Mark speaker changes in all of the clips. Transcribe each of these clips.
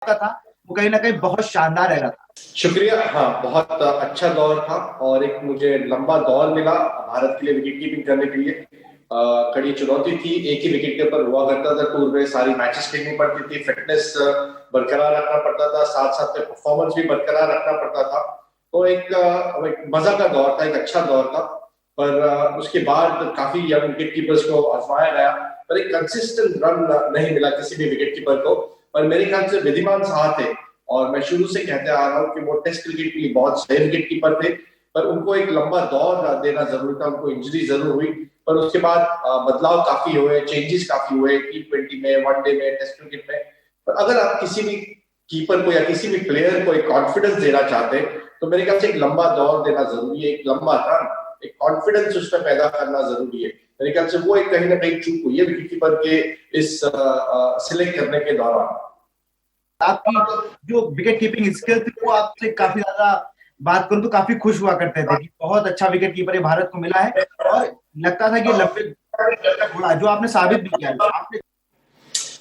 Speaker 1: का था वो कहीं ना कहीं बहुत शानदार रह रहा था।
Speaker 2: शुक्रिया। हाँ, बहुत अच्छा दौर था और एक मुझे लंबा दौर मिला भारत के लिए विकेट कीपिंग करने के लिए। कड़ी चुनौती थी, एक ही विकेट के ऊपर हुआ करता था टूर में, सारी मैचेस खेलनी पड़ती थी, फिटनेस बरकरार रखना पड़ता था, साथ साथ में परफॉर्मेंस भी बरकरार रखना पड़ता था। तो एक मजा का दौर था, एक अच्छा दौर था। पर उसके बाद काफी यंग विकेट कीपर्स को आजमाया गया, पर एक कंसिस्टेंट रन नहीं मिला किसी भी विकेट कीपर को। पर मेरे ख्याल से विधिमान साहा थे और मैं शुरू से कहते आ रहा हूँ कि वो टेस्ट क्रिकेट के लिए बहुत सही विकेट कीपर थे। पर उनको एक लंबा दौर देना जरूरी था, उनको इंजरी जरूर हुई। पर उसके बाद बदलाव काफी हुए, चेंजेस काफी हुए T20 में, वनडे में, टेस्ट क्रिकेट में। पर अगर आप किसी भी कीपर को या किसी भी प्लेयर को एक कॉन्फिडेंस देना चाहते हैं तो मेरे ख्याल से एक लंबा दौर देना जरूरी है, एक लंबा रन, एक कॉन्फिडेंस उसमें पैदा करना जरूरी है। मेरे ख्याल से वो एक कहीं ना कहीं चूक हुई है विकेट कीपर के इस सिलेक्ट करने के दौरान।
Speaker 1: आपकी जो विकेट कीपिंग स्किल थी वो आपसे काफी ज्यादा, बात करूं तो काफी खुश हुआ करते थे कि बहुत अच्छा विकेट कीपर ये भारत को मिला है, और लगता था कि लंबे तक घोड़ा, जो आपने साबित भी किया आपने।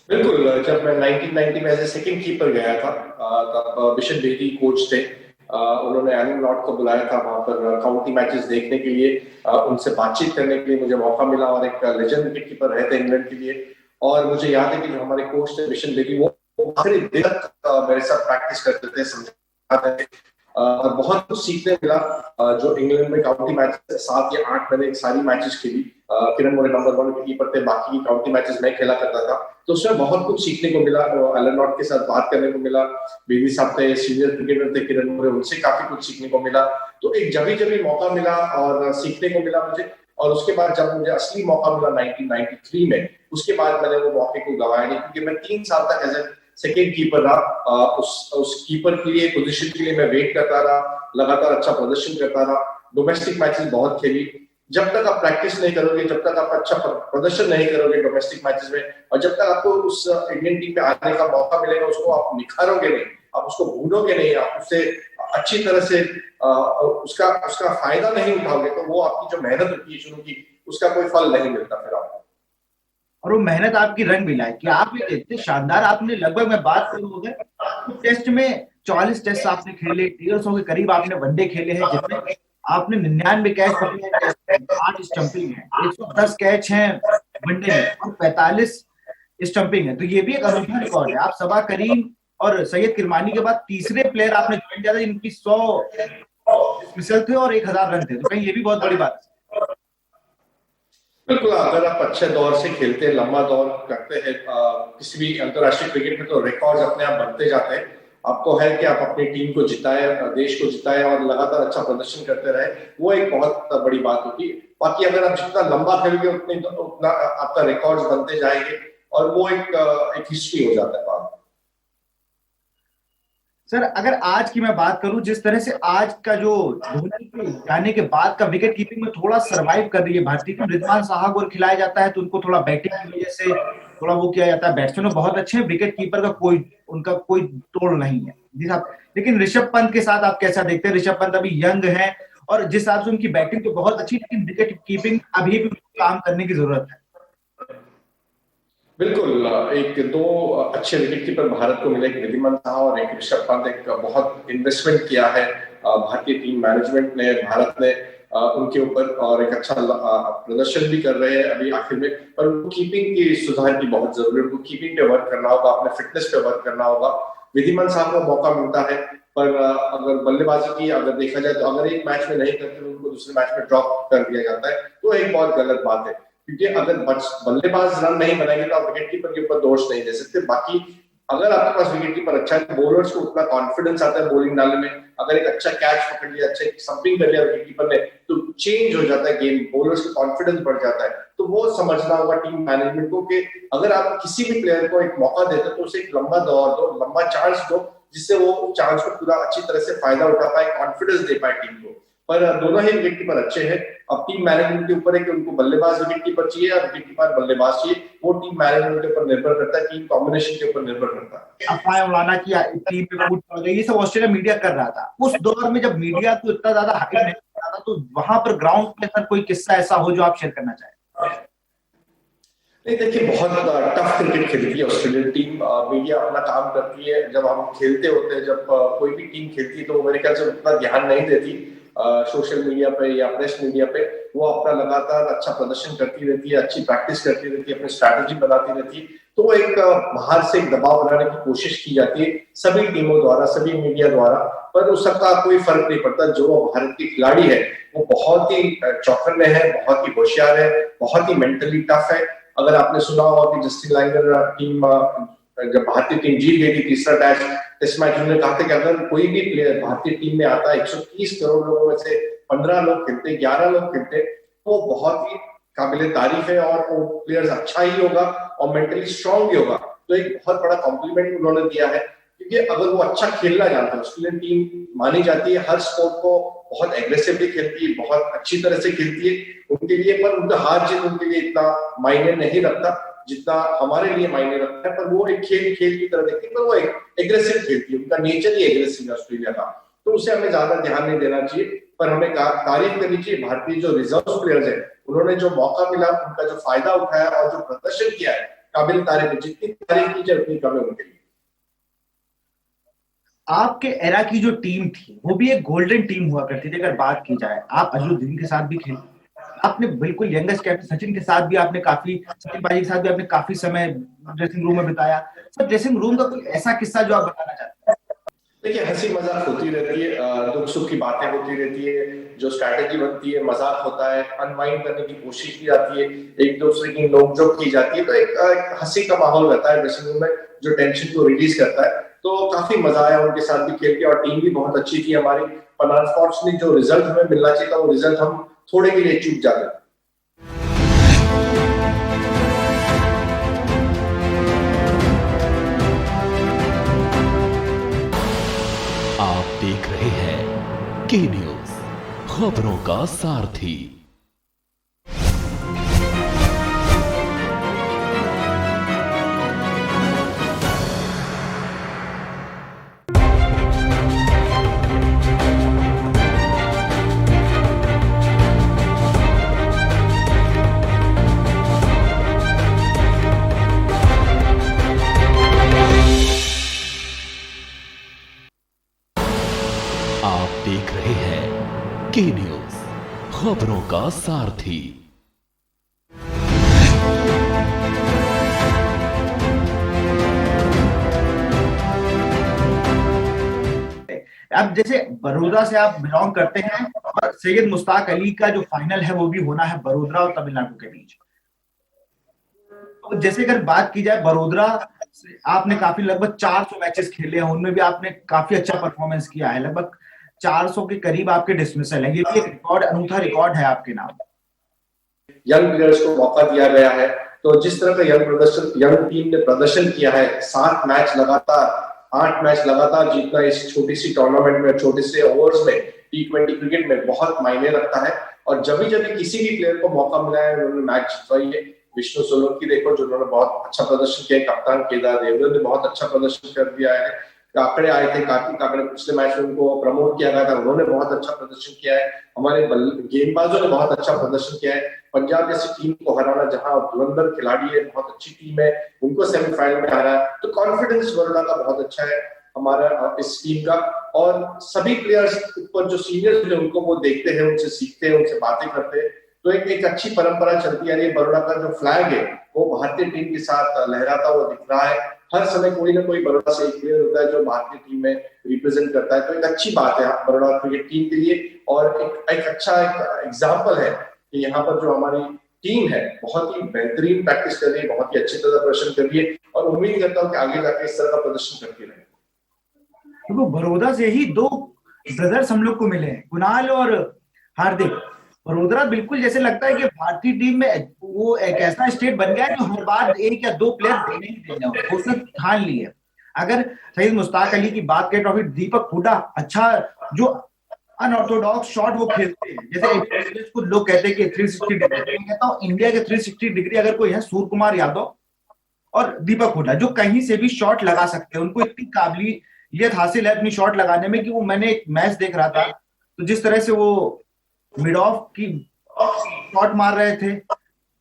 Speaker 2: बिल्कुल, जब मैं 1990 में एज ए सेकंड कीपर गया था तब बिशन बेदी कोच थे। उन्होंने एलन लॉर्ड को बुलाया था वहां पर काउंटी मैचेस देखने के लिए, उनसे बातचीत करने के लिए मुझे मौका मिला और एक लेजेंड विकेट कीपर रहे थे इंग्लैंड के लिए। और मुझे याद है कि जो हमारे कोच थे बिशन बेदी, वो आखिरी दिन तक मेरे साथ प्रैक्टिस करते थे, समझाते थे और बहुत कुछ सीखने मिला। जो इंग्लैंड में काउंटी मैच 7 या 8 मैंने सारी मैचेस खेली। किरण मोरे नंबर 1 के कीपर थे, बाकी की काउंटी मैचेस मैं खेला करता था। तो उसमें बहुत कुछ सीखने को मिला, एलन लॉर्ड के साथ बात करने को मिला, बेबी साहब थे, सीनियर क्रिकेटर थे किरण मोरे, उनसे काफी कुछ सीखने को मिला। तो एक जब मौका मिला और सीखने को मिला मुझे। और उसके बाद जब मुझे असली मौका मिला 1993 में, उसके बाद मैंने वो मौके को गवाया नहीं, क्योंकि मैं 3 साल तक एज ए सेकेंड कीपर रहा। उस कीपर के लिए, पोजीशन के लिए मैं वेट करता रहा, लगातार अच्छा प्रदर्शन करता रहा, डोमेस्टिक मैचेस बहुत खेली। जब तक आप प्रैक्टिस नहीं करोगे, जब तक आप अच्छा प्रदर्शन नहीं करोगे डोमेस्टिक मैचेस में, और जब तक आपको उस इंडियन टीम में आने का मौका मिलेगा, उसको आप निखारोगे नहीं, आप उसको भूलोगे नहीं, आप उससे अच्छी तरह से उसका उसका फायदा नहीं उठाओगे, तो वो आपकी जो मेहनत होती है शुरू की, उसका कोई फल नहीं मिलता फिर आपको।
Speaker 1: और वो मेहनत आपकी रंग भी लाई कि आप ये इतने शानदार, आपने लगभग, मैं बात करूं अगर तो टेस्ट में 44 टेस्ट आपने खेले, 150 के करीब आपने वनडे खेले हैं, जिसमें आपने 99 कैच पकड़े हैं टेस्ट में, 8 स्टंपिंग है, 110 कैच हैं वनडे में और 45 स्टंपिंग है। तो ये भी एक अनूठा रिकॉर्ड है। आप सबा करीम और सैयद किरमानी के बाद तीसरे प्लेयर आपने ज्वाइन किया था जिनकी 100 डिसमिसल थे और 1000 रन थे, तो कहीं ये भी बहुत बड़ी बात है।
Speaker 2: बिल्कुल, अगर आप अच्छे दौर से खेलते हैं, लंबा दौर करते हैं किसी भी अंतरराष्ट्रीय क्रिकेट में, तो रिकॉर्ड अपने आप बनते जाते हैं। आपको है कि आप अपनी टीम को जिताए, देश को जिताए और लगातार अच्छा प्रदर्शन करते रहे, वो एक बहुत बड़ी बात होती है। बाकी अगर आप जितना लंबा खेलोगे उतना आपका रिकॉर्ड बनते जाएंगे और वो एक हिस्ट्री हो जाता है बाद में।
Speaker 1: सर अगर आज की मैं बात करूं, जिस तरह से आज का जो धोनी के जाने के बाद का विकेट कीपिंग में थोड़ा सरवाइव कर रही है भारतीय टीम, रिजवान साहा को खिलाया जाता है तो उनको थोड़ा बैटिंग की वजह से थोड़ा वो किया जाता है, बैट्समैन बहुत अच्छे हैं, विकेट कीपर का कोई, उनका कोई तोड़ नहीं है जी साहब। लेकिन ऋषभ पंत के साथ आप कैसा देखते हैं? ऋषभ पंत अभी यंग है और जिस हिसाब से उनकी बैटिंग तो बहुत अच्छी, लेकिन विकेट कीपिंग अभी भी उनको काम करने की जरूरत है।
Speaker 2: बिल्कुल, एक दो अच्छे विकेट कीपर भारत को मिले, एक रिद्धिमान साहा और एक ऋषभ पंत। एक बहुत इन्वेस्टमेंट किया है भारतीय टीम मैनेजमेंट ने, भारत ने उनके ऊपर, और एक अच्छा प्रदर्शन भी कर रहे हैं अभी आखिर में। पर उनको कीपिंग की सुधार की बहुत जरूरत है, उनको कीपिंग पे वर्क करना होगा, अपने फिटनेस पे वर्क करना होगा। विधिमान साहब को मौका मिलता है, पर अगर बल्लेबाजी की अगर देखा जाए तो अगर एक मैच में नहीं करते तो उनको दूसरे मैच में ड्रॉप कर दिया जाता है, तो एक बहुत गलत बात है। क्योंकि अगर बल्लेबाज रन नहीं बनाएंगे तो आप विकेट कीपर के ऊपर दोष नहीं दे सकते। बाकी अगर आपके पास विकेट कीपर अच्छा है तो बॉलर्स को उतना कॉन्फिडेंस आता है बॉलिंग डालने में। अगर एक अच्छा कैच पकड़ लिया, अच्छा स्टंपिंग कर लिया विकेट कीपर ने, तो चेंज हो जाता है गेम, बॉलर्स का कॉन्फिडेंस बढ़ जाता है। तो वो समझना होगा टीम मैनेजमेंट को कि अगर आप किसी भी प्लेयर को एक मौका देते तो उसे एक लंबा दौर दो, लंबा चांस दो, जिससे वो चांस को पूरा अच्छी तरह से फायदा उठा पाए, कॉन्फिडेंस दे पाए टीम को। पर दोनों ही विकेट कीपर अच्छे हैं। अब टीम मैनेजमेंट के ऊपर है कि उनको बल्लेबाज विकेट कीपर चाहिए या विकेट कीपर बल्लेबाज चाहिए, वो टीम मैनेजमेंट के ऊपर निर्भर करता है, टीम कॉम्बिनेशन के ऊपर निर्भर करता है।
Speaker 1: अफवाहें उड़ाना कि टीम पे फूट पड़ गई, ये सब ऑस्ट्रेलिया मीडिया कर रहा था उस दौर में जब मीडिया को इतना ज्यादा हाइप नहीं करता था, तो वहां पर ग्राउंड पे सर कोई किस्सा ऐसा हो जो आप शेयर करना चाहें?
Speaker 2: नहीं, देखिए बहुत टफ क्रिकेट खेलती है ऑस्ट्रेलियन टीम। मीडिया अपना काम करती है, जब हम खेलते होते हैं, जब कोई भी टीम खेलती है तो वो मेरे ख्याल से उतना ध्यान नहीं देती सोशल मीडिया पे या प्रेस मीडिया पे। वो अपना लगातार अच्छा प्रदर्शन करती रहती है, अच्छी प्रैक्टिस करती रहती है, अपनी स्ट्रैटेजी बनाती रहती है। तो वो एक बाहर से एक दबाव बनाने की कोशिश की जाती है सभी टीमों द्वारा, सभी मीडिया द्वारा, पर उस सबका कोई फर्क नहीं पड़ता। जो भारत की खिलाड़ी है वो बहुत ही चौकन्ने है, बहुत ही होशियार है, बहुत ही मेंटली टफ है। अगर आपने सुना होगा कि जस्टिन लाइंगर टीम, जब भारतीय टीम जीत गई थी तीसरा टेस्ट मैच, उन्होंने कहा था कि अगर कोई भी प्लेयर भारतीय टीम में आता है, 130 करोड़ लोगों में से 15 लोग खेलते, 11 लोग खेलते, तो बहुत ही काबिले तारीफ है और वो प्लेयर्स अच्छा ही होगा और मेंटली स्ट्रांग भी होगा। तो एक बहुत बड़ा कॉम्प्लीमेंट उन्होंने दिया है, क्योंकि अगर वो अच्छा खेलना जानता है, ऑस्ट्रेलियन टीम मानी जाती है हर स्पोर्ट को बहुत एग्रेसिवली खेलती है, बहुत अच्छी तरह से खेलती है उनके लिए, पर उनका हार जीत उनके लिए इतना मायने नहीं रखता जितना हमारे लिए मायने रखता है। पर वो एक खेल खेल की तरह देखती है, पर वो एक एग्रेसिव खेलती है, उनका नेचर ही एग्रेसिव है ऑस्ट्रेलिया का। तो उसे हमें ज्यादा ध्यान नहीं देना चाहिए, पर हमें तारीफ करनी चाहिए भारतीय जो रिजर्व प्लेयर्स है, उन्होंने जो मौका मिला उनका जो फायदा उठाया और जो प्रदर्शन किया है, काबिल तारीफ है। जितनी तारीफ की जाए उतनी कम है उनके लिए।
Speaker 1: आपके एरा की जो टीम थी वो भी एक गोल्डन टीम हुआ करती थी। अगर बात की जाए, आप अजरुद्दीन के साथ भी खेले, आपने बिल्कुल यंगेस्ट कैप्टन सचिन के साथ भी आपने काफी, सचिन पाजी के साथ भी आपने काफी समय ड्रेसिंग रूम में बिताया। सब ड्रेसिंग रूम का कोई ऐसा किस्सा जो आप बताना चाहते हैं?
Speaker 2: देखिए, हंसी मजाक होती रहती है, दुख सुख की बातें होती रहती है, जो स्ट्रैटेजी बनती है, मजाक होता है, अनवाइंड करने की कोशिश की जाती है, एक दूसरे की नोकझोंक की जाती है, तो एक हंसी का माहौल रहता है ड्रेसिंग रूम में, जो टेंशन को रिलीज करता है। तो काफी मजा आया उनके साथ भी खेल के, और टीम भी बहुत अच्छी थी हमारी। पर अनफॉर्चुनेटली जो रिजल्ट हमें मिलना चाहिए था, वो रिजल्ट हम थोड़े के लिए चूक जाते।
Speaker 3: आप देख रहे हैं के न्यूज, खबरों का सारथी। आप देख रहे हैं के न्यूज, खबरों का सारथी।
Speaker 1: अब जैसे बड़ौदा से आप बिलोंग करते हैं, और सैयद मुश्ताक अली का जो फाइनल है वो भी होना है बड़ौदा और तमिलनाडु के बीच। तो जैसे अगर बात की जाए बड़ौदा से, आपने काफी लगभग 400 मैचेस खेले हैं, उनमें भी आपने काफी अच्छा परफॉर्मेंस किया है। लगभग 400 के करीब आपके डिसमिसल है, ये भी एक रिकॉर्ड, अनूठा रिकॉर्ड है आपके नाम।
Speaker 2: यंग प्लेयर्स को मौका दिया गया है, तो जिस तरह का यंग टीम ने प्रदर्शन किया है, 7 मैच लगातार, 8 मैच लगातार जीतना इस छोटी सी टूर्नामेंट में, छोटे से ओवर्स में, T20 क्रिकेट में बहुत मायने रखता है। और जब भी किसी भी प्लेयर को मौका मिला है, उन्होंने मैच जितवाई है। विष्णु सोलंकी देखो, जिन्होंने बहुत अच्छा प्रदर्शन किया है, कप्तान केदार देवधर ने बहुत अच्छा प्रदर्शन कर दिया है। काकड़े आए थे, कार्तिक काकड़े, पिछले मैच में उनको प्रमोट किया गया था, उन्होंने बहुत अच्छा प्रदर्शन किया है। हमारे गेंदबाजों ने बहुत अच्छा प्रदर्शन किया है। पंजाब जैसी टीम को हराना, जहां धुरंधर खिलाड़ी है, बहुत अच्छी टीम है, उनको सेमीफाइनल में हराया, तो कॉन्फिडेंस बड़ौदा का बहुत अच्छा है हमारा इस टीम का। और सभी प्लेयर्स ऊपर जो सीनियर्स हैं उनको वो देखते हैं, उनसे सीखते हैं, उनसे बातें करते हैं। तो एक अच्छी परंपरा चलती आ रही है। बड़ौदा का जो फ्लैग है वो भारतीय टीम के साथ लहराता हुआ दिख रहा है। हर समय कोई ना कोई बड़ौदा से एक प्लेयर होता है जो भारतीय टीम में रिप्रेजेंट करता है। तो एक अच्छी बात है बड़ौदा क्रिकेट टीम के लिए, और एक अच्छा एक एग्जाम्पल है कि यहाँ पर जो हमारी टीम है बहुत ही बेहतरीन प्रैक्टिस कर रही है, बहुत ही अच्छी तरह प्रदर्शन कर रही है, और उम्मीद करता हूँ कि आगे जाके इस तरह का प्रदर्शन करती रहे।
Speaker 1: तो बड़ौदा से ही 2 ब्रदर्स हम लोग को मिले हैं, कुणाल और हार्दिक। बड़ौदा बिल्कुल जैसे लगता है कि भारतीय टीम में वो एक ऐसा स्टेट बन गया है जो हर बार 1 या 2 प्लेयर देने ही देने हो, उसने ठान ली है। अगर सैयद मुश्ताक अली की बात करें तो फिर दीपक हुडा अच्छा, जो अनऑर्थोडॉक्स शॉट वो खेलते हैं, जैसे कुछ लोग कहते हैं कि 360 डिग्री, मैं कहता हूँ इंडिया के 360 डिग्री अगर कोई है, सूर्य कुमार यादव और दीपक हुडा, जो कहीं से भी शॉट लगा सकते हैं। उनको इतनी काबिलियत हासिल है अपनी शॉट लगाने में कि वो, मैंने एक मैच देख रहा था तो जिस तरह से वो मिड ऑफ की शॉट मार रहे थे,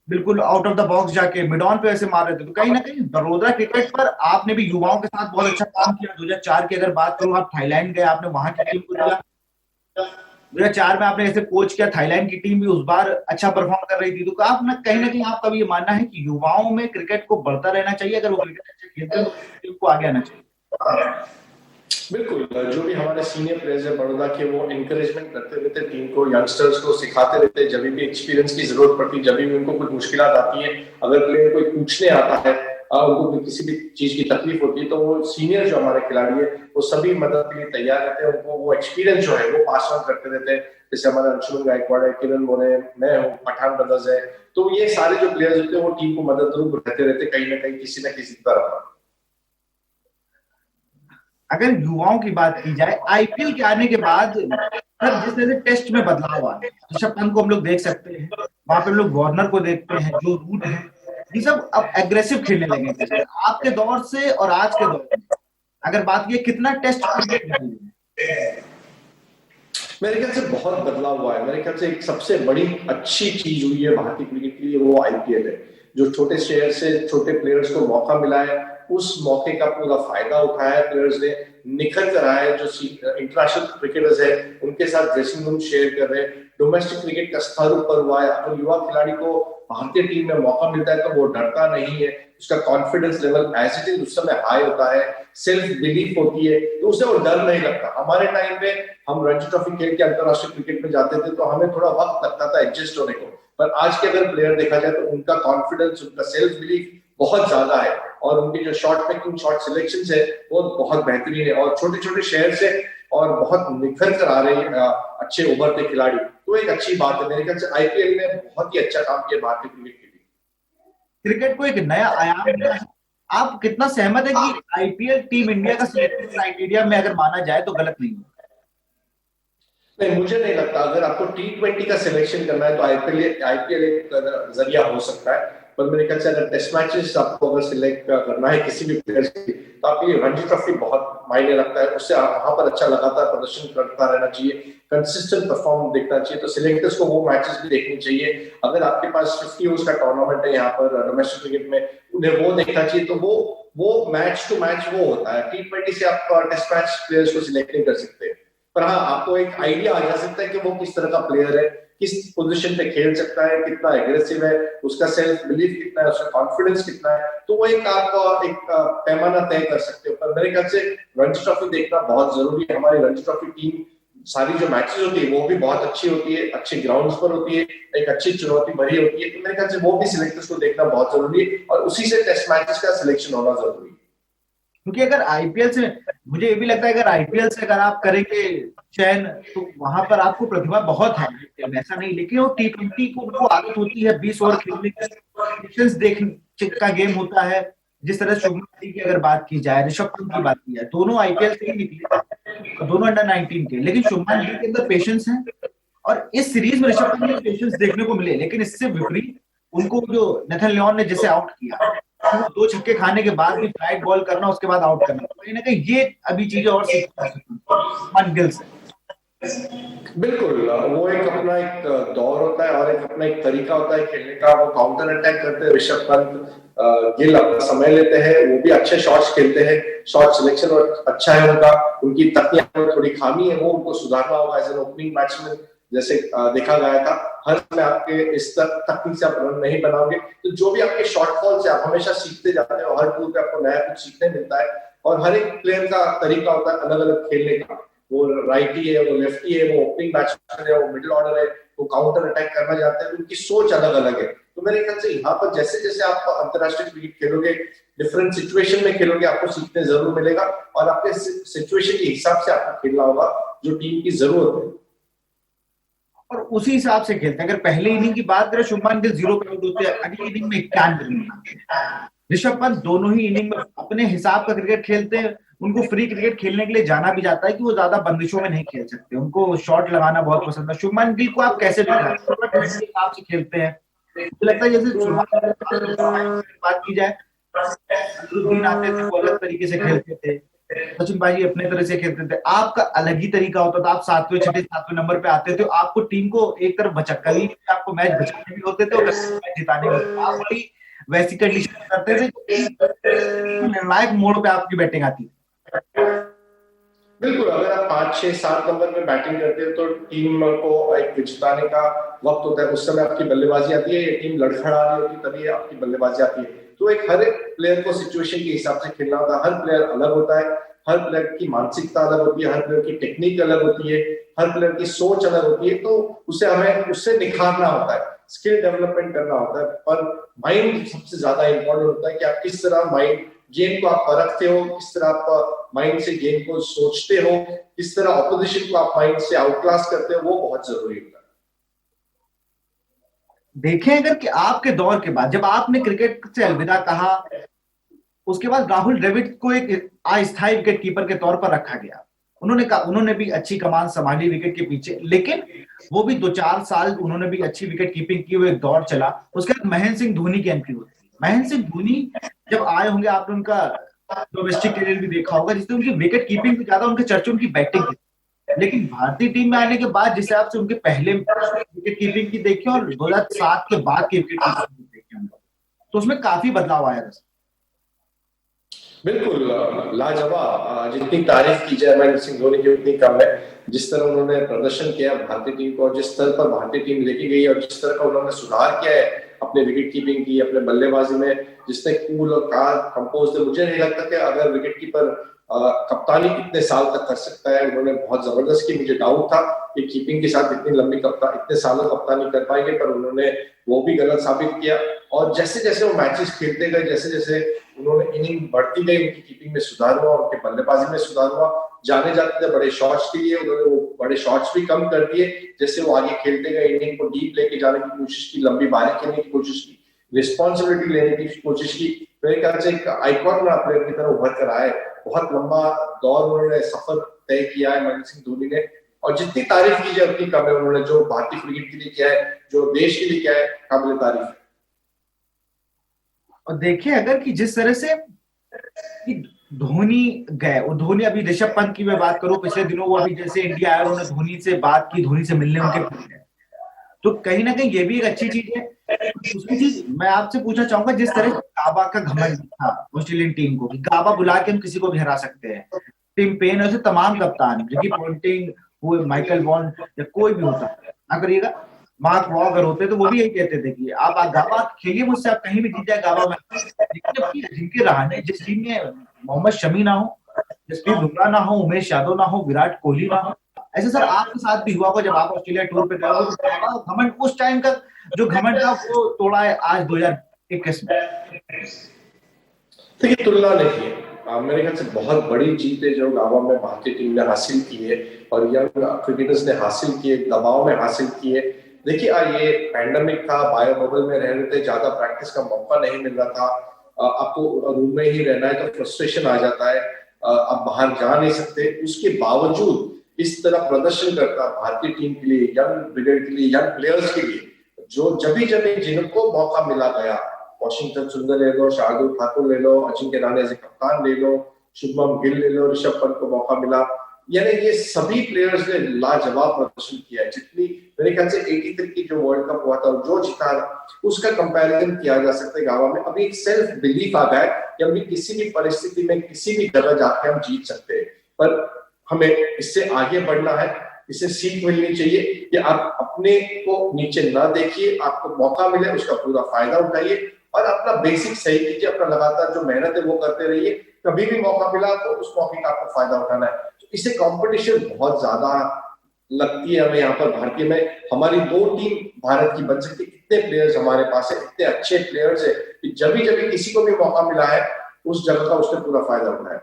Speaker 1: बिल्कुल आउट ऑफ द बॉक्स जाके मिड ऑन पे ऐसे मार रहे थे। तो कहीं ना कहीं बड़ौदा क्रिकेट पर आपने भी युवाओं के साथ बहुत अच्छा काम किया। 2004 की अगर बात करूं, आप थाईलैंड गए, आपने वहां की टीम को दिया। 2004 में आपने ऐसे कोच किया, थाईलैंड की टीम भी उस बार अच्छा परफॉर्म कर रही थी। तो आप ना कहीं आपका भी ये मानना है कि युवाओं में क्रिकेट को बढ़ता रहना चाहिए, अगर वो क्रिकेट अच्छा खेलते हैं तो टीम को आगे आना चाहिए।
Speaker 2: बिल्कुल, जो भी हमारे सीनियर प्लेयर्स है बड़ौदा के, वो एनकरेजमेंट करते रहते टीम को, यंगस्टर्स को सिखाते रहते हैं। जब भी एक्सपीरियंस की जरूरत पड़ती है, जब भी उनको कुछ मुश्किल आती है, अगर प्लेयर कोई पूछने आता है, उनको कोई किसी भी चीज की तकलीफ होती है, तो वो सीनियर जो हमारे खिलाड़ी है वो सभी मदद के लिए तैयार रहते हैं। उनको वो एक्सपीरियंस जो है वो पास ऑन करते रहते हैं। जैसे हमारे अंशुमन गायकवाड़ है, किरण मोरे, मैं हूँ, पठान ब्रदर्स है। तो ये सारे जो प्लेयर्स होते हैं वो टीम को मदद जरूर रहते रहते कहीं ना कहीं, किसी न किसी तरह।
Speaker 1: अगर युवाओं की बात की जाए, आईपीएल के आने के बाद सर जिस तरह से टेस्ट में बदलाव आया, ऋषभ पंत को हम लोग देख सकते हैं, वहां पे हम लोग वार्नर को देखते हैं, जो रूट है, ये सब अब एग्रेसिव खेलने लगे हैं टेस्ट में। आपके दौर से और आज के दौर में अगर बात की कितना टेस्ट क्रिकेट बदल गया है?
Speaker 2: मेरे ख्याल से बहुत बदलाव हुआ है। मेरे ख्याल से एक सबसे बड़ी अच्छी चीज हुई है भारतीय क्रिकेट के लिए, वो आईपीएल है। जो छोटे शहर से छोटे प्लेयर्स को मौका मिला है, उस मौके का पूरा फायदा उठाया है प्लेयर्स ने, निखर कर आए। जो इंटरनेशनल क्रिकेटर्स है उनके साथ ड्रेसिंग रूम शेयर कर रहे हैं। डोमेस्टिक क्रिकेट का स्तर ऊपर हुआ है। तो युवा खिलाड़ी को भारतीय टीम में मौका मिलता है तो वो डरता नहीं है, उसका confidence level as it is उस समय हाई होता है, सेल्फ बिलीफ होती है, तो उसे वो डर नहीं लगता। हमारे टाइम पे हम रणजी ट्रॉफी खेल के अंतरराष्ट्रीय क्रिकेट में जाते थे तो हमें थोड़ा वक्त लगता था एडजस्ट होने को, पर आज के अगर प्लेयर देखा जाए तो उनका कॉन्फिडेंस, उनका सेल्फ बिलीफ बहुत ज्यादा है, और उनकी जो शॉट मेकिंग, शॉट सिलेक्शन है वो बहुत बेहतरीन है, और छोटे छोटे शहर से और बहुत निखर कर आ रहे हैं अच्छे उभरते खिलाड़ी। तो एक अच्छी बात है। मेरे ख्याल से आईपीएल ने बहुत ही अच्छा काम किया भारतीय क्रिकेट के लिए।
Speaker 1: क्रिकेट को एक नया आयाम दिया है। आप कितना सहमत है कि आईपीएल टीम इंडिया का सिलेक्शन क्राइटेरिया में अगर माना जाए तो गलत नहीं है?
Speaker 2: नहीं, मुझे नहीं लगता। अगर आपको टी20 का सिलेक्शन करना है तो आईपीएल एक जरिया हो सकता है, पर मेरे ख्याल से अगर टेस्ट मैचेस आपको अगर सिलेक्ट करना है किसी भी प्लेयर की, तो आपके लिए रणजी ट्रॉफी बहुत मायने रखता है। उससे वहां पर अच्छा लगातार प्रदर्शन करता रहना चाहिए, कंसिस्टेंट परफॉर्म देखना चाहिए। तो सिलेक्टर्स को वो मैचेस भी देखनी चाहिए। अगर आपके पास 50 ओवर्स का टूर्नामेंट है यहाँ पर डोमेस्टिक क्रिकेट में, उन्हें वो देखना चाहिए। तो वो मैच टू मैच वो होता है। टी20 से आप टेस्ट मैच प्लेयर्स को सिलेक्ट नहीं कर सकते, पर हाँ आपको एक आइडिया आ जा सकता है कि वो किस तरह का प्लेयर है, किस पोजीशन पे खेल सकता है, कितना एग्रेसिव है, उसका सेल्फ बिलीफ कितना है, उसका कॉन्फिडेंस कितना है। तो वो एक आप एक पैमाना तय कर सकते हो। पर मेरे ख्याल से रणजी ट्रॉफी देखना बहुत जरूरी है। हमारी रणजी ट्रॉफी टीम सारी जो मैचेस होती है वो भी बहुत अच्छी होती है, अच्छे ग्राउंड्स पर होती है, एक अच्छी चुनौती भरी होती है। तो मेरे ख्याल से वो भी सिलेक्टर्स को देखना बहुत जरूरी है, और उसी से टेस्ट मैचेस का सिलेक्शन होना जरूरी है।
Speaker 1: क्योंकि अगर आईपीएल से, मुझे ये भी लगता है अगर आईपीएल से अगर आप करेंगे चयन, तो वहां पर आपको प्रतिभा बहुत है आईपीएल में, ऐसा नहीं। लेकिन वो टी20 को उनको आदत होती है 20 ओवर खेलने की, पेशेंस देखने का गेम होता है। जिस तरह शुभमन गिल की अगर बात की जाए, ऋषभ पंत की बात की जाए, दोनों आईपीएल से ही निकले और दोनों अंडर 19 के, लेकिन शुभमन गिल के अंदर पेशेंस है। और इस सीरीज में ऋषभ पंत को पेशेंस देखने को मिले, लेकिन इससे विपरीत उनको जो नेथन लियोन ने जैसे आउट किया, वो 2 छक्के खाने के बाद भी फ्लाइट बॉल करना, उसके बाद आउट करना, कहीं ना कहीं ये अभी चीजें और सीखना है शुभमन गिल से।
Speaker 2: बिल्कुल, वो एक अपना एक दौर होता है और एक अपना एक तरीका होता है खेलने का। वो काउंटर अटैक करते हैं, ऋषभ पंत, गिल अपना समय लेते हैं, वो भी अच्छे शॉट्स खेलते हैं, शॉट सिलेक्शन और अच्छा है उनका। उनकी तकनीक में थोड़ी खामी है, वो उनको सुधारना होगा एज एन ओपनिंग बैट्समैन। जैसे देखा गया था, हर समय आपके इस तकनीक से आप रन नहीं बनाओगे, तो जो भी आपके शॉर्टफॉल से आप हमेशा सीखते जाते हैं, और हर टूर पे आपको नया कुछ सीखने मिलता है। और हर एक प्लेयर का तरीका होता है अलग अलग खेलने का। वो राइटी है, वो लेफ्टी है, वो ओपनिंग बैट्समैन है, वो मिडिल ऑर्डर है, वो काउंटर अटैक करना चाहते हैं, तो उनकी सोच अलग अलग है। तो मेरे ख्याल से यहाँ पर जैसे जैसे आप अंतरराष्ट्रीय क्रिकेट खेलोगे, डिफरेंट सिचुएशन में खेलोगे, आपको सीखने जरूर मिलेगा, और आपके सिचुएशन के हिसाब से आपको खेलना होगा जो टीम की जरूरत है।
Speaker 1: और उसी हिसाब से खेलते हैं। अगर पहली इनिंग की बात करें, शुभमन गिल 0 पे आउट होते हैं, अगली इनिंग में 91 रन बनाते हैं। ऋषभ पंत दोनों ही इनिंग में अपने हिसाब का क्रिकेट खेलते हैं। उनको फ्री क्रिकेट खेलने के लिए जाना भी जाता है कि वो ज्यादा बंदिशों में नहीं खेल सकते, उनको शॉट लगाना बहुत पसंद है। शुभमन गिल को आप कैसे दिखाते हैं, के हिसाब से खेलते हैं? मुझे लगता है जैसे शुरुआत की बात की जाए, अजरुद्दीन आते थे, वो अलग तरीके से खेलते थे। सचिन भाई अपने तरह से खेलते थे, आपका अलग ही तरीका होता था। आप सातवें छठे सातवें नंबर पे आते थे, आपको टीम को एक तरफ कभी आपको मैच बचाने भी होते थे और मैच जिताने भी होते थे। आप बड़ी वैसी कंडीशन करते थे जो निर्णायक मोड़ पे आपकी बैटिंग आती थी।
Speaker 2: बिल्कुल, अगर आप 5 6 7 नंबर पे बैटिंग करते हो तो टीम को एक जिताने का वक्त होता है, उस समय आपकी बल्लेबाजी आती है, ये टीम लड़खड़ा रही होती है तभी आपकी बल्लेबाजी आती है। तो एक हर एक प्लेयर को सिचुएशन के हिसाब से खेलना होता है, हर प्लेयर अलग होता है, हर प्लेयर की मानसिकता अलग होती है, हर प्लेयर की टेक्निक अलग होती है, हर प्लेयर की सोच अलग होती है, तो उसे हमें उससे निखारना होता है, स्किल डेवलपमेंट करना होता है। पर माइंड सबसे ज्यादा इंपॉर्टेंट होता है कि आप किस तरह माइंड गेम को आप परखते हो, किस तरह आप माइंड से गेम को सोचते हो, किस तरह ऑपोजिशन को आप माइंड से आउटक्लास करते हो, वो बहुत जरूरी होता है।
Speaker 1: देखें अगर कि आपके दौर के बाद जब आपने क्रिकेट से अलविदा कहा, उसके बाद राहुल द्रविड़ को एक अस्थायी विकेट कीपर के तौर पर रखा गया। उन्होंने भी अच्छी कमान संभाली विकेट के पीछे, लेकिन वो भी 2 4 साल उन्होंने भी अच्छी विकेट कीपिंग की, वो एक दौर चला। उसके बाद महेंद्र सिंह धोनी की एंट्री होती है। महेंद्र सिंह धोनी जब आए होंगे, आपने उनका डोमेस्टिक करियर भी देखा होगा, जिसमें उनकी विकेट कीपिंग से ज्यादा उनके चर्चे उनकी बैटिंग की। लेकिन भारतीय टीम में आने के बाद जिस हिसाब से उनके पहले विकेट कीपिंग की देखी और 2007 के बाद की विकेट कीपिंग देखी हम लोग, तो उसमें काफी बदलाव आया था।
Speaker 2: बिल्कुल, लाजवाब। जितनी तारीफ की जाए महेंद्र सिंह धोनी की उतनी कम है। जिस तरह उन्होंने प्रदर्शन किया भारतीय टीम को, जिस स्तर पर भारतीय टीम लेके गई और जिस तरह का उन्होंने सुधार किया है अपने विकेट कीपिंग की, अपने बल्लेबाजी में, जिसने कूल और कार कंपोज थे, मुझे नहीं लगता कि अगर विकेट कीपर कप्तानी कितने साल तक कर सकता है। उन्होंने बहुत जबरदस्त की, मुझे डाउट था कि कीपिंग के साथ इतने सालों कप्तानी कर पाएंगे, पर उन्होंने वो भी गलत साबित किया। और जैसे जैसे वो मैचेस खेलते गए, जैसे जैसे उन्होंने इनिंग बढ़ती गई, उनकी कीपिंग में सुधार हुआ, उनके बल्लेबाजी में सुधार हुआ। जाने जाते थे बड़े शॉट्स के लिए, उन्होंने वो बड़े शॉट्स भी कम कर दिए। जैसे वो आगे खेलते गए, इनिंग को डीप लेके जाने की कोशिश की, लंबी बारी खेलने की कोशिश की, रिस्पॉन्सिबिलिटी लेने की कोशिश की। मेरे ख्याल से एक आइकॉन प्लेयर की तरह उभर कर आए। बहुत लंबा दौर उन्होंने सफर तय किया है महेंद्र सिंह धोनी ने, और जितनी तारीफ की जाए उतनी कम है। उन्होंने जो भारतीय क्रिकेट के लिए किया है, जो देश के लिए किया है, काबिल तारीफ है।
Speaker 1: और देखिए अगर कि जिस तरह से धोनी गए, और धोनी अभी ऋषभ पंत की मैं बात करूं, पिछले दिनों वो अभी जैसे इंडिया आया, उन्होंने धोनी से बात की, धोनी से मिलने उनके पूछे, तो कहीं ना कहीं ये भी एक अच्छी चीज है। दूसरी चीज मैं आपसे पूछना चाहूंगा, जिस तरह से गाबा का घमंड था ऑस्ट्रेलियन टीम को कि गाबा बुला के हम किसी को भी हरा सकते हैं, टिम पेन ऐसे तमाम कप्तान, रिकी पॉन्टिंग, वो माइकल वॉन या कोई भी होता ना करिएगा, मार्क वॉ अगर होते तो वो भी यही कहते थे कि आप गाबा खेलिए मुझसे, आप कहीं भी जीत जाए गाबा में। लेकिन जबकि जिनके रहाने जिस टीम में मोहम्मद शमी ना हो, जसप्रीत बुमराह ना हो, उमेश यादव ना हो, विराट कोहली ना हो, ऐसे सर आपके साथ भी हुआ होगा जब आप ऑस्ट्रेलिया टूर पे गए हो, तो घमंड उस टाइम का जो घमंड था वो तोड़ा है आज 2021 में।
Speaker 2: देखिए, तुलना नहीं है। मेरे ख्याल से बहुत बड़ी जीत है जो गाबा में भारतीय टीम ने हासिल की है, और यंग क्रिकेटर्स ने हासिल की है, दबाव में हासिल की है। देखिए, ये पैंडेमिक था, बायो बबल में रह रहे थे, ज्यादा प्रैक्टिस का मौका नहीं मिल रहा था। आपको रूम में ही रहना है तो फ्रस्ट्रेशन आ जाता है, आप बाहर जा नहीं सकते। उसके बावजूद इस तरह प्रदर्शन करता भारतीय टीम के लिए, यंग ब्रिगेड के लिए, यंग प्लेयर्स के लिए, जो जब जिनको मौका मिला गया, वॉशिंगटन सुंदर ले लो, शार्दुल ठाकुर ले लो, अजिंक्य रहाणे एज कप्तान ले लो, शुभमन गिल ले लो, ऋषभ पंत को मौका मिला, यानी ये सभी प्लेयर्स ने लाजवाब प्रदर्शन किया है। जितनी मेरे ख्याल से 83 की जो वर्ल्ड कप हुआ था जो जीता, उसका कंपैरिजन किया जा सकता है गावा में। अभी एक सेल्फ बिलीफ आ गया है कि अभी किसी भी परिस्थिति में किसी भी जगह जाके हम जीत सकते हैं। पर हमें इससे आगे बढ़ना है, इससे सीख मिलनी चाहिए कि आप अपने को नीचे ना देखिए, आपको मौका मिले उसका पूरा फायदा उठाइए और अपना बेसिक सही कीजिए, अपना लगातार जो मेहनत है वो करते रहिए। कभी भी मौका मिला तो उस मौके का आपको फायदा उठाना है। तो इससे कंपटीशन बहुत ज्यादा लगती है हमें यहाँ पर भारतीय में। हमारी 2 टीम भारत की बन सकती, इतने प्लेयर्स हमारे पास है, इतने अच्छे प्लेयर्स है कि जब भी किसी को भी मौका मिला है उस जगह का उसने पूरा फायदा उठाया।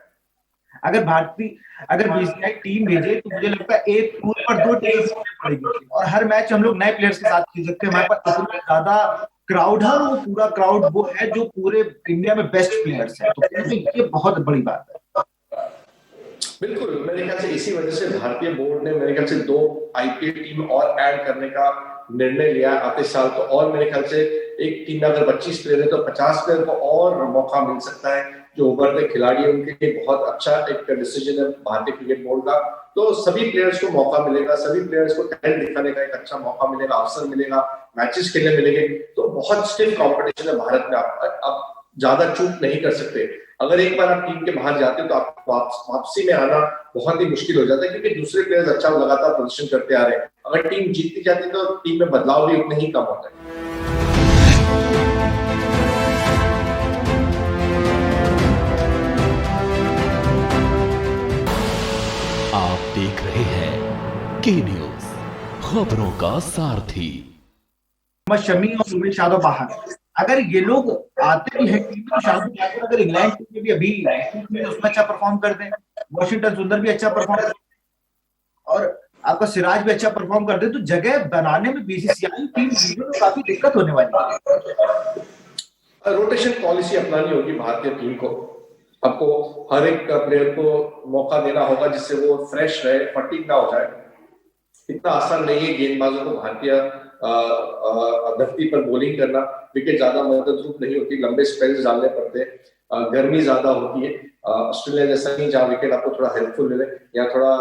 Speaker 1: अगर बीसीसीआई टीम भेजे तो मुझे लगता है एक टूर पर 2 टीम पड़ेगी और हर मैच हम लोग नए प्लेयर्स के साथ खेल सकते हैं। हमारे पास इतना ज्यादा क्राउड है, वो पूरा क्राउड वो है जो पूरे इंडिया में बेस्ट प्लेयर्स है, तो ये बहुत बड़ी बात है।
Speaker 2: बिल्कुल, मेरे ख्याल से इसी वजह से भारतीय बोर्ड ने मेरे ख्याल से 2 आईपीएल टीम और ऐड करने का निर्णय लिया आते साल। तो और मेरे ख्याल से एक टीम में अगर 25 प्लेयर है तो 50 प्लेयर को और मौका मिल सकता है। जो उभरते खिलाड़ी हैं उनके लिए बहुत अच्छा एक डिसीजन है भारतीय क्रिकेट बोर्ड का। तो सभी प्लेयर्स को मौका मिलेगा, सभी प्लेयर्स को टैलेंट दिखाने का एक अच्छा मौका मिलेगा, अवसर मिलेगा, मैचेस खेलने मिलेंगे। तो बहुत स्टिफ कंपटीशन है भारत में, आप ज्यादा चूक नहीं कर सकते। अगर एक बार आप टीम के बाहर जाते हो तो आपको वापसी में आना बहुत ही मुश्किल हो जाता है, क्योंकि दूसरे प्लेयर्स अच्छा लगातार प्रदर्शन करते आ रहे हैं। अगर टीम जीतती जाती है तो टीम में बदलाव भी उतने ही कम होता है।
Speaker 3: आप देख रहे हैं के न्यूज, खबरों का सारथी।
Speaker 1: मोहम्मद शमी और उमेश यादव बाहर, अगर ये लोग आते भी हैं टीम में तो शार्दुल ठाकुर अगर इंग्लैंड टीम में भी अभी उसमें अच्छा परफॉर्म कर दें, वॉशिंगटन सुंदर भी अच्छा परफॉर्म कर और आपका सिराज भी अच्छा परफॉर्म कर दे, तो जगह बनाने में बीसीसीआई टीम में काफी दिक्कत होने वाली है।
Speaker 2: रोटेशन पॉलिसी अपनानी होगी भारतीय टीम को। आपको हर एक प्लेयर को मौका देना होगा जिससे वो फ्रेश रहे, फटीग ना हो जाए। इतना आसान नहीं है गेंदबाजों को भारतीय धरती पर बॉलिंग करना। विकेट ज्यादा मदद रूप नहीं होती, लंबे स्पेल्स डालने पड़ते हैं, गर्मी ज्यादा होती है। ऑस्ट्रेलिया जैसा नहीं जहाँ विकेट आपको थोड़ा हेल्पफुल मिले, या थोड़ा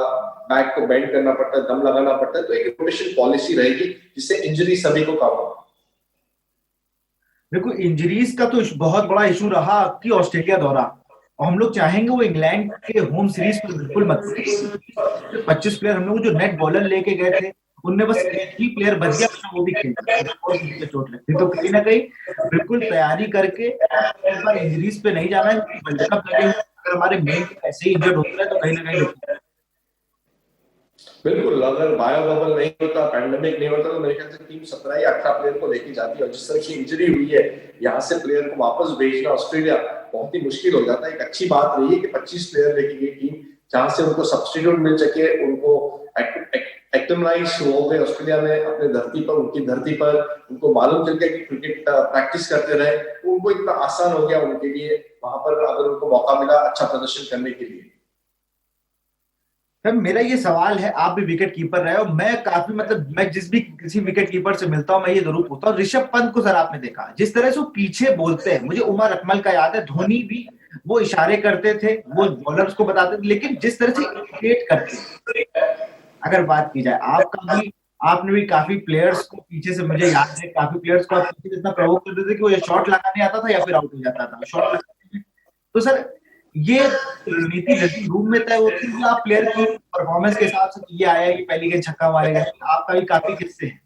Speaker 2: बैक को बेंड करना पड़ता है, दम लगाना पड़ता है। तो एक रोटेशन पॉलिसी रहेगी जिससे इंजरी सभी को कम हो।
Speaker 1: देखो, इंजरीज का तो बहुत बड़ा इशू रहा कि ऑस्ट्रेलिया दौरा, और हम लोग चाहेंगे वो इंग्लैंड के होम सीरीज पर बिल्कुल मत। 25 प्लेयर हम लोग जो नेट बॉलर लेके गए थे उनमें बस एक ही प्लेयर बच गया, वो भी खेल चोट लगती। तो कहीं ना कहीं बिल्कुल तैयारी करके इस बार इंजरीज पे नहीं जाना है। वर्ल्ड कप लगे हुए, अगर हमारे मेन ऐसे ही इंजर्ड होते रहे तो कहीं ना कहीं
Speaker 2: बिल्कुल, अगर बायो बबल नहीं होता, पैंडेमिक नहीं होता, तो मेरे ख्याल से टीम 17 या 18 प्लेयर को लेके जाती है। और जिस तरह की इंजरी हुई है, यहाँ से प्लेयर को वापस भेजना ऑस्ट्रेलिया बहुत ही मुश्किल हो जाता है। एक अच्छी बात रही है कि 25 प्लेयर लेके गई टीम, जहां से उनको सब्स्टिट्यूट मिल सके, उनको एक्टिमलाइज हो गए ऑस्ट्रेलिया में अपने धरती पर, उनकी धरती पर उनको मालूम चल गया कि क्रिकेट प्रैक्टिस करते रहे, तो उनको इतना आसान हो गया उनके लिए वहां पर, अगर उनको मौका मिला अच्छा प्रदर्शन करने के लिए।
Speaker 1: सर मेरा ये सवाल है, आप भी विकेट कीपर रहे हो, मैं काफी मैं जिस भी किसी विकेट कीपर से मिलता हूँ मैं ये जरूर पूछता हूँ, ऋषभ पंत को सर आपने देखा जिस तरह से वो पीछे बोलते हैं, मुझे उमर अकमल का याद है, धोनी भी वो इशारे करते थे, वो बॉलर्स को बताते थे, लेकिन जिस तरह से इरिटेट करते, अगर बात की जाए आपका भी, आपने भी काफी प्लेयर्स को पीछे से, मुझे याद है काफी प्लेयर्स को आप पीछे से इतना प्रवोक करते थे कि वो या शॉट लगाने आता था या फिर आउट हो जाता था शॉट लगाने में। तो सर ये रणनीति ड्रेसिंग रूम में तय होती है, आप प्लेयर की परफॉर्मेंस के हिसाब से ये आया कि पहली गेंद छक्का मारेगा, आपका भी काफी किस्से हैं।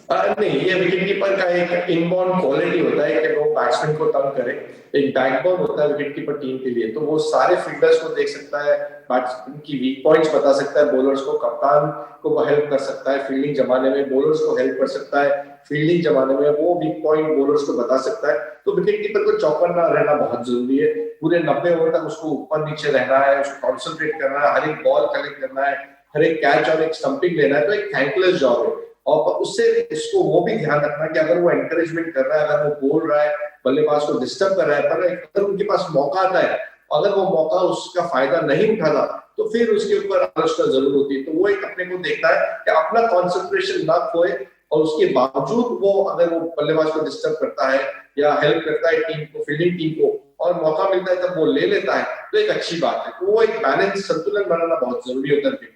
Speaker 2: नहीं, ये विकेट कीपर का एक इनबॉर्न क्वालिटी होता है कि वो बैट्समैन को तंग करे। एक बैकबोन होता है विकेट कीपर टीम के लिए, तो वो सारे फील्डर्स को देख सकता है, बैट्समैन की वीक पॉइंट्स बता सकता है, बॉलर्स को, कप्तान को वो हेल्प कर सकता है फील्डिंग जमाने में, बॉलर्स को हेल्प कर सकता है फील्डिंग जमाने में, वो वीक पॉइंट बॉलर्स को बता सकता है। तो विकेट कीपर को चौकन्ना रहना बहुत जरूरी है। पूरे 90 ओवर तक उसको ऊपर नीचे रहना है, उसको कॉन्सेंट्रेट करना है, हर एक बॉल कलेक्ट करना है, हर एक कैच और एक स्टंपिंग लेना है। तो एक थैंकलेस जॉब है। और उससे इसको वो भी ध्यान रखना कि अगर वो एनकरेजमेंट कर रहा है, अगर वो बोल रहा है, बल्लेबाज को डिस्टर्ब कर रहा है, पर अगर उनके पास मौका आता है, अगर वो मौका उसका फायदा नहीं उठाता, तो फिर उसके ऊपर आलोचना जरूर होती है। तो वो एक अपने को देखता है कि अपना कॉन्सेंट्रेशन ना खोए, और उसके बावजूद वो अगर वो बल्लेबाज को डिस्टर्ब करता है या हेल्प करता है टीम को, फील्डिंग टीम को, और मौका मिलता है तब वो ले लेता है, तो एक अच्छी बात है। तो वो एक बैलेंस, संतुलन बनाना बहुत जरूरी होता है।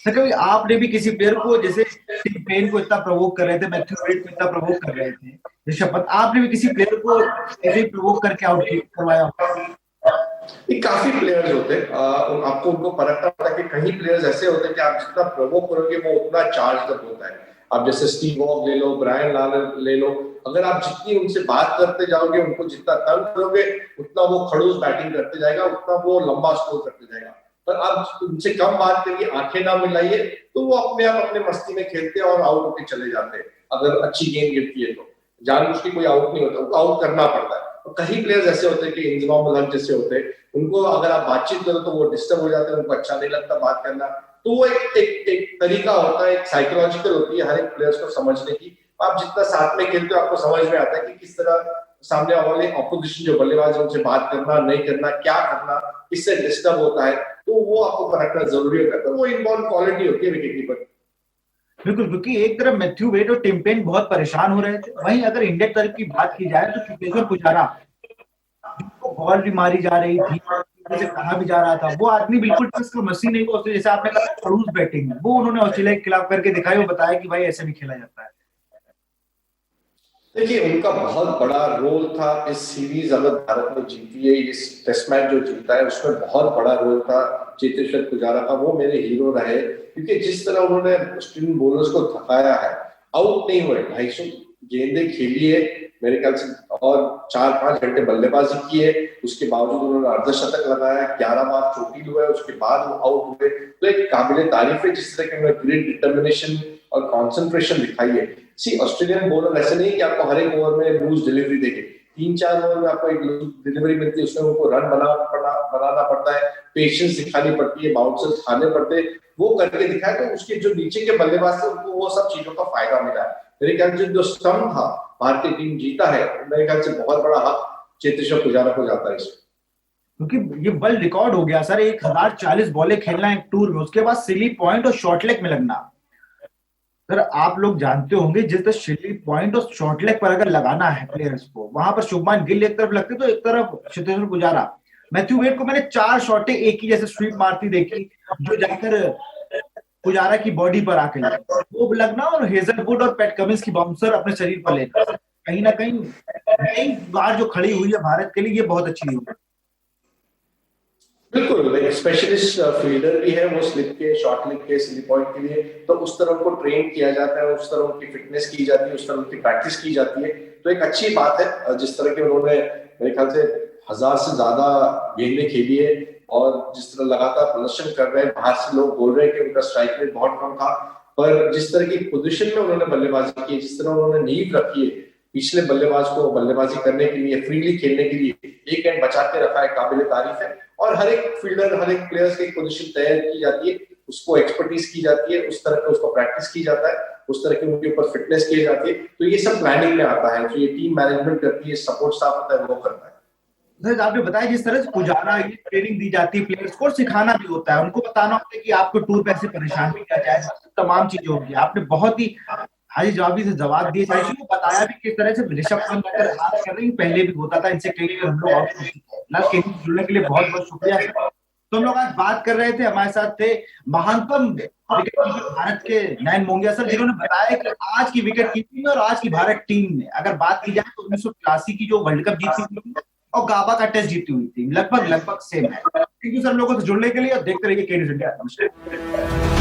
Speaker 1: सर कभी आपने भी किसी प्लेयर को, जैसे टिम पेन को इतना प्रवोक कर रहे थे, मैथ्यू वेड को इतना प्रवोक कर रहे थे, ऋषभ पंत, आपने भी किसी प्लेयर को ऐसे ही प्रवोक करके आउट करवाया?
Speaker 2: काफी प्लेयर्स होते हैं, आपको उनको परखना पड़ता है कि कहीं प्लेयर्स ऐसे होते हैं कि आप जितना प्रवोक करोगे वो उतना चार्ज तक होता है। आप जैसे स्टीव वॉग ले लो, ब्रायन लारर ले लो, अगर आप जितनी उनसे बात करते जाओगे, उनको जितना तंग करोगे, उतना वो खड़ूस बैटिंग करते जाएगा, उतना वो लंबा स्कोर करते जाएगा। पर आप उनसे कम बात करिए, आंखें ना मिलाइए, तो वो अपने आप अपने मस्ती में खेलते हैं और आउट होके चले जाते हैं। अगर अच्छी गेंद गिरती है तो जानबूझ के कोई आउट नहीं होता, उनको आउट करना पड़ता है। और कई प्लेयर्स ऐसे होते हैं कि इंजमाम उल हक जैसे होते हैं, उनको अगर आप बातचीत करो तो वो डिस्टर्ब हो जाते हैं, उनको अच्छा नहीं लगता बात करना। तो वो एक तरीका होता है, एक साइकोलॉजिकल होती है हर एक प्लेयर्स को समझने की। आप जितना साथ में खेलते हो आपको समझ में आता है कि किस तरह सामने वाले ऑपोजिशन जो बल्लेबाज है उनसे बात करना, नहीं करना, क्या करना, किससे डिस्टर्ब होता है, तो वो आपको परखना जरूरी होता है। तो वो इनबॉर्न क्वालिटी होती है विकेट कीपर।
Speaker 1: बिल्कुल, क्योंकि एक तरफ मैथ्यू वेड और टिम पेन बहुत परेशान हो रहे थे, वहीं अगर इंडिया तरफ की बात की जाए तो चेतेश्वर पुजारा बॉल भी मारी जा रही थी, जैसे कहा भी जा रहा था, वो आदमी बिल्कुल ट्रस्ट का मशीन नहीं, वो जैसे आपने कहा खड़ूस बैटिंग, वो उन्होंने ऑस्ट्रेलिया के खिलाफ करके दिखाई, वो बताया कि भाई ऐसे भी खेला जाता है।
Speaker 2: देखिए, उनका बहुत बड़ा रोल था इस सीरीज, अगर भारत ने जीती है, इस टेस्ट मैच जो जीता है उसमें बहुत बड़ा रोल था चेतेश्वर पुजारा का। वो मेरे हीरो रहे, क्योंकि जिस तरह उन्होंने ऑस्ट्रेलियन बॉलर्स को थकाया है, आउट नहीं हुए, 250 गेंदें खेली है मेरे ख्याल से, और 4-5 घंटे बल्लेबाजी की है, उसके बावजूद उन्होंने अर्धशतक लगाया, 11 बार चोटिल हुए, उसके बाद वो आउट हुए। तो एक काबिले तारीफ है जिस तरह की उन्होंने ग्रेट डिटर्मिनेशन और कॉन्सेंट्रेशन दिखाई है। सी ऑस्ट्रेलियन बॉलर ऐसे नहीं कि आपको हर एक ओवर में लूज डिलीवरी देंगे, 3-4 ओवर में आपको एक लूज डिलीवरी मिलती है, उसमें उनको रन बनाना पड़ता है, पेशेंस दिखानी पड़ती है, बाउंसर्स खाने पड़ते हैं, वो करके दिखाया। तो उसके जो नीचे के बल्लेबाज थे उनको वो सब चीजों का फायदा मिला है। मेरे ख्याल से जो स्तंभ था, भारतीय टीम जीता है, मेरे ख्याल से बहुत बड़ा हक चेतेश्वर पुजारा को जाता है इसमें,
Speaker 1: क्योंकि ये वर्ल्ड रिकॉर्ड हो गया सर, 1040 बॉलें खेलना एक टूर में, उसके बाद सिली पॉइंट और शॉर्ट लेग में लगना। सर आप लोग जानते होंगे, जिस तरह सिली पॉइंट और शॉर्ट लेग पर अगर लगाना है प्लेयर्स को, वहां पर शुभमान गिल एक तरफ लगते तो एक तरफ चेतेश्वर पुजारा। मैथ्यू वेड को मैंने 4 शॉटें एक ही जैसे स्वीप मारती देखी, जो जाकर पुजारा की बॉडी पर आके लगा, वो लगना, और हेजलवुड और पैट कमिंस की बाउंसर अपने शरीर पर लेना, कहीं ना कहीं नई बार जो खड़ी हुई है भारत के लिए, ये बहुत अच्छी हुई है।
Speaker 2: बिल्कुल। एक स्पेशलिस्ट फील्डर भी है वो, स्लिप के, शॉर्ट लेग के, स्लिप पॉइंट के लिए, तो उस तरह उनको ट्रेन किया जाता है, उस तरह उनकी फिटनेस की जाती है, उस तरह उनकी प्रैक्टिस की जाती है। तो एक अच्छी बात है जिस तरह के उन्होंने मेरे ख्याल से 1000 से ज्यादा गेंदें खेली है, और जिस तरह लगातार प्रदर्शन कर रहे हैं। बाहर से लोग बोल रहे हैं कि उनका स्ट्राइक रेट बहुत कम था, पर जिस तरह की पोजीशन में उन्होंने बल्लेबाजी की, जिस तरह उन्होंने नींव रखी है पिछले बल्लेबाज को बल्लेबाजी करने के लिए, फ्रीली खेलने के लिए, एक एंड बचा के रखा है, काबिले तारीफ है। और हर एक फील्डर, हर एक प्लेयर्स की पोजीशन तैयार की जाती है, उसको एक्सपर्टीज की जाती है, उस तरह का उसको प्रैक्टिस की जाता है, उस तरह की उनके ऊपर फिटनेस की जाती है। तो ये सब प्लानिंग में आता है, जो ये टीम मैनेजमेंट करती है, सपोर्ट स्टाफ होता है, वो करता है।
Speaker 1: आपने बताया जिस तरह से पुजारा ये ट्रेनिंग दी जाती है प्लेयर्स को, सिखाना भी होता है, उनको बताना होता है कि आपको टूर पे ऐसे परेशान भी किया जाए, तमाम चीजें होंगी। आपने बहुत ही हाजी जवाबी से जवाब दिए, साइशी को बताया भी किस तरह से ऋषभ पंत अगर बात कर रहे हैं, पहले भी होता था, इनसे कई बार हम लोग आउट हो चुके हैं। जुड़ने के लिए बहुत बहुत शुक्रिया। तो हम लोग आज बात कर रहे थे, हमारे साथ थे महानतम विकेट कीपर भारत के नयन मोंगिया सर, जिन्होंने बताया कि आज की विकेट कीपिंग और आज की भारत टीम में अगर बात की जाए तो 1983 की जो वर्ल्ड कप जीती थी और गाबा का टेस्ट जीती हुई थी, लगभग सेम है। थैंक यू सर लोगों से जुड़ने के लिए, और देखते रहिए के न्यूज़ इंडिया। नमस्कार।